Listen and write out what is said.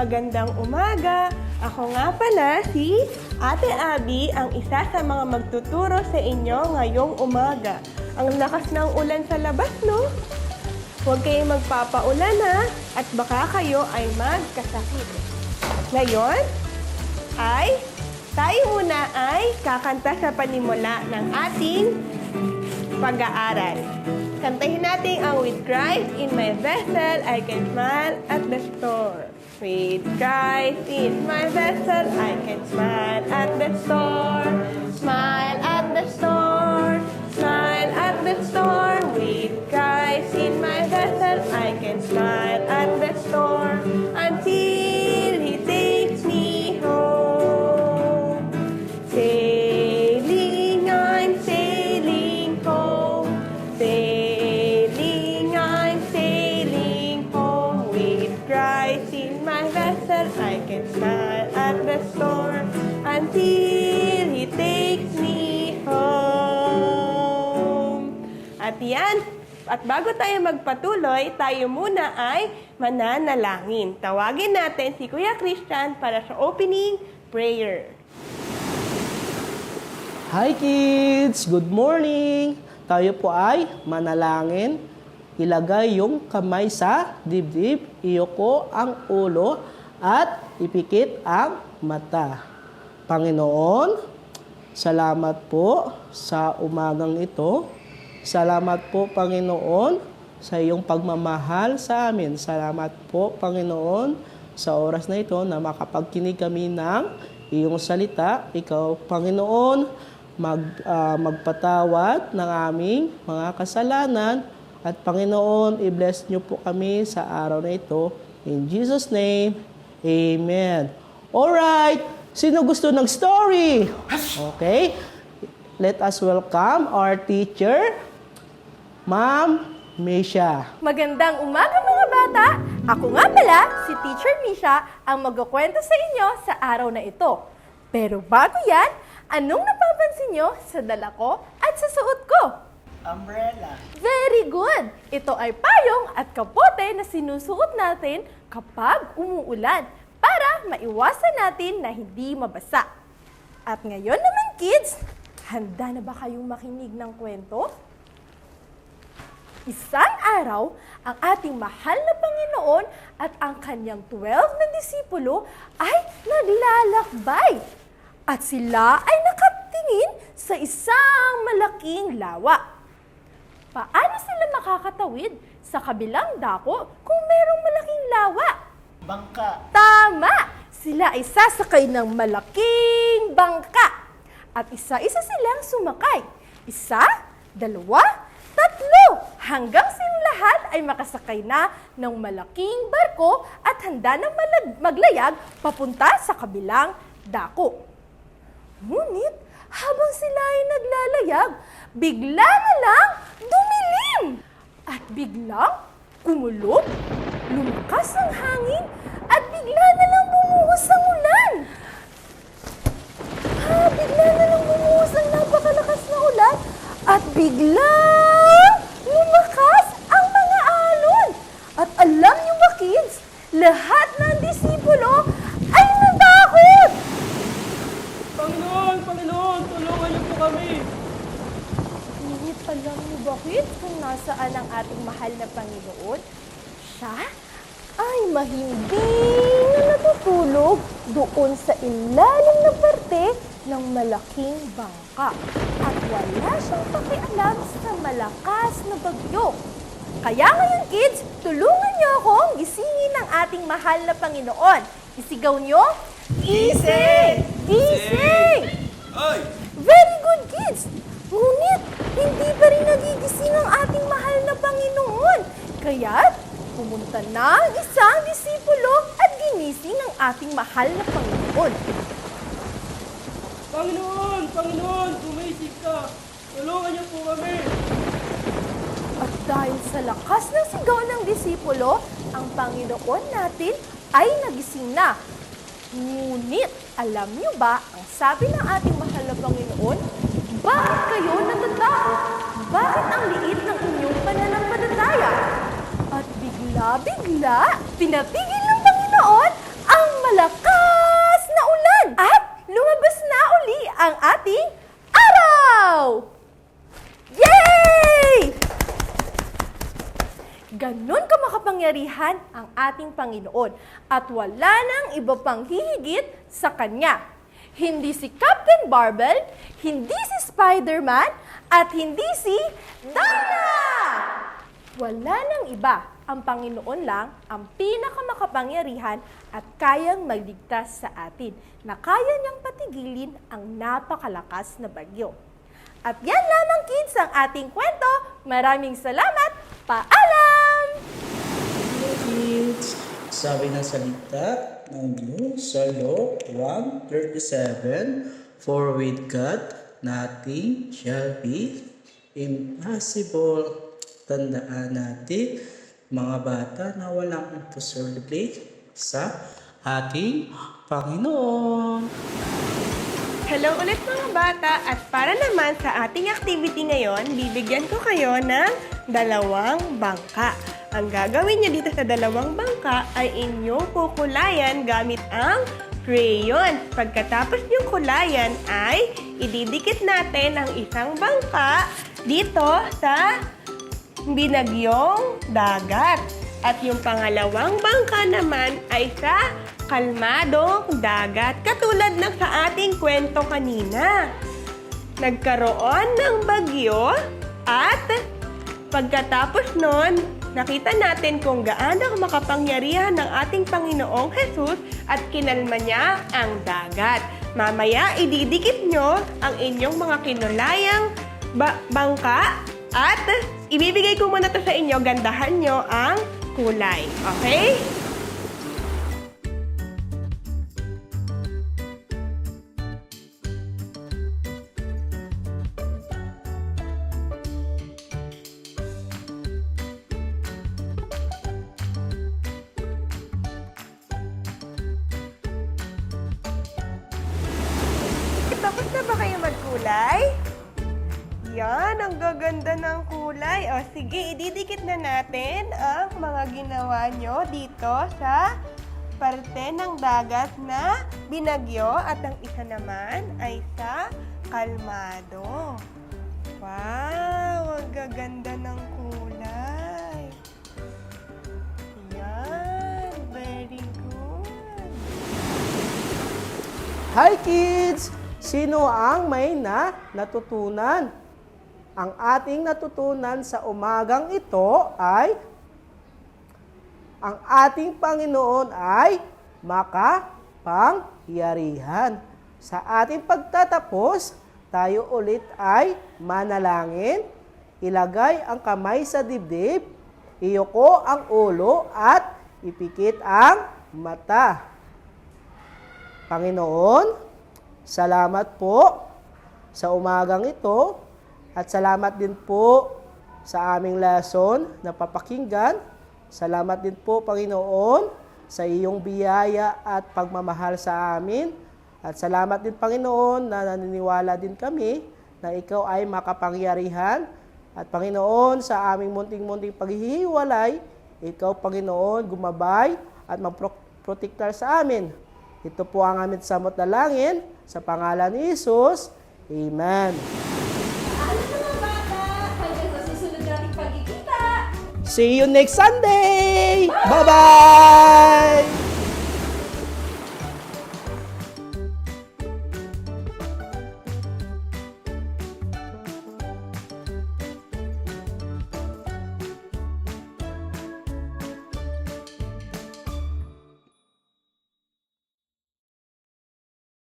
Magandang umaga! Ako nga pala si Ate Abby, ang isa sa mga magtuturo sa inyo ngayong umaga. Ang lakas ng ulan sa labas, no? Huwag kayong magpapaulan ha, at baka kayo ay magkasakit. Ngayon tayo muna ay kakanta sa panimula ng ating pag-aaral. Kantahin natin ang With Christ in my vessel, I can smile at the storm. With Christ in my vessel, I can smile at the storm. Smile at the storm. Smile at the storm. With Christ in my vessel, I can smile at the storm. Until He takes me home. Sailing, I'm sailing home. Sailing, I'm sailing home. With Christ in my vessel, I can smile at the storm until He takes me home. At yan, at bago tayo magpatuloy, tayo muna ay mananalangin. Tawagin natin si Kuya Christian para sa opening prayer. Hi kids! Good morning! Tayo po ay manalangin. Ilagay yung kamay sa dibdib, iyuko ang ulo, at ipikit ang mata. Panginoon, salamat po sa umagang ito. Salamat po, Panginoon, sa iyong pagmamahal sa amin. Salamat po, Panginoon, sa oras na ito na makapagkinig kami ng iyong salita. Ikaw, Panginoon, magpatawad ng aming mga kasalanan. At Panginoon, i-bless niyo po kami sa araw na ito. In Jesus' name, Amen. Alright, sino gusto ng story? Okay, let us welcome our teacher, Ma'am Misha. Magandang umaga mga bata! Ako nga pala, si Teacher Misha, ang magkukwento sa inyo sa araw na ito. Pero bago yan, anong napapansin nyo sa dala ko at sa suot ko? Umbrella. Very good! Ito ay payong at kapote na sinusuot natin kapag umuulan para maiwasan natin na hindi mabasa. At ngayon naman kids, handa na ba kayong makinig ng kwento? Isang araw, ang ating mahal na Panginoon at ang kanyang 12 na disipulo ay naglalakbay. At sila ay nakatingin sa isang malaking lawa. Paano sila makakatawid sa kabilang dako kung merong malaking lawa? Bangka. Tama! Sila ay sasakay ng malaking bangka. At isa-isa silang sumakay. Isa, dalawa, tatlo. Hanggang silang lahat ay makasakay na ng malaking barko at handa na maglayag papunta sa kabilang dako. Ngunit, habang sila ay naglalayag, bigla na lang dumilim. At biglang kumulob, lumakas ang hangin, at bigla na lang bumuhos ang ulan. Bigla na lang bumuhos ang napakalakas na ulan, at biglang lumakas ang mga alon. At alam niyo ba kids, lahat ng disipulo ay natakot. Panginoon, tulungan niyo po kami. Ngunit alam niyo ba kids kung nasaan ang ating mahal na Panginoon? Siya ay mahimbing na natutulog doon sa ilalim na parte ng malaking bangka. At wala siyang pakialam sa malakas na bagyo. Kaya ngayon kids, tulungan niyo akong gisingin ng ating mahal na Panginoon. Isigaw niyo, gising! Gising! Ay! Very good kids! Ngunit, hindi pa rin nagigising ang ating mahal na Panginoon. Kaya't, pumunta na ang isang disipulo at ginising ang ating mahal na Panginoon. Panginoon, gumising ka. Tulungan niyo po kami. At dahil sa lakas ng sigaw ng disipulo, ang Panginoon natin ay nagising na. Ngunit, alam niyo ba ang sabi ng ating mahal na Panginoon? Bakit kayo natatakot? Bakit ang liit ng inyong pananampalataya? At bigla-bigla, pinatigil ng Panginoon ang Ganon ka makapangyarihan ang ating Panginoon at wala nang iba pang hihigit sa Kanya. Hindi si Captain Barbell, hindi si Spider-Man, at hindi si Dana! Wala nang iba. Ang Panginoon lang ang pinakamakapangyarihan at kayang magligtas sa atin na kaya niyang patigilin ang napakalakas na bagyo. At yan lamang kids ang ating kwento. Maraming salamat. Paalam! Kids, sabi ng salita ng Diyos sa Luke 1:37, "For with God, nothing shall be impossible." Tandaan natin, mga bata, na walang imposible sa ating Panginoon. Hello ulit mga bata, at para naman sa ating activity ngayon, bibigyan ko kayo ng 2 bangka. Ang gagawin niyo dito sa 2 bangka ay inyong kukulayan gamit ang crayon. Pagkatapos yung kulayan ay ididikit natin ang isang bangka dito sa binagyong dagat. At yung pangalawang bangka naman ay sa kalmadong dagat, katulad ng sa ating kwento kanina. Nagkaroon ng bagyo at pagkatapos nun, nakita natin kung gaano makapangyarihan ng ating Panginoong Jesus at kinalma niya ang dagat. Mamaya, ididikit nyo ang inyong mga kinulayang bangka at ibibigay ko muna to sa inyo, gandahan nyo ang kulay. Okay? Tapos na ba kayo magkulay? Yan, ang gaganda ng kulay. O sige, ididikit na natin ang mga ginawa nyo dito sa parte ng dagat na binagyo at ang isa naman ay sa kalmado. Wow, ang gaganda ng kulay. Yan, very good. Hi kids! Sino ang may natutunan? Ang ating natutunan sa umagang ito ay ang ating Panginoon ay makapangyarihan. Sa ating pagtatapos, tayo ulit ay manalangin, ilagay ang kamay sa dibdib, iyuko ang ulo at ipikit ang mata. Panginoon, salamat po sa umagang ito at salamat din po sa aming lesson na papakinggan. Salamat din po, Panginoon, sa iyong biyaya at pagmamahal sa amin. At salamat din, Panginoon, na naniniwala din kami na ikaw ay makapangyarihan. At Panginoon, sa aming munting-munting paghihiwalay, ikaw, Panginoon, gumabay at magprotektar sa amin. Ito po ang aming samot na langin. Sa pangalan ni Jesus, Amen. Paalam mga bata! Hanggang sa susunod nating pagkikita! See you next Sunday! Bye-bye!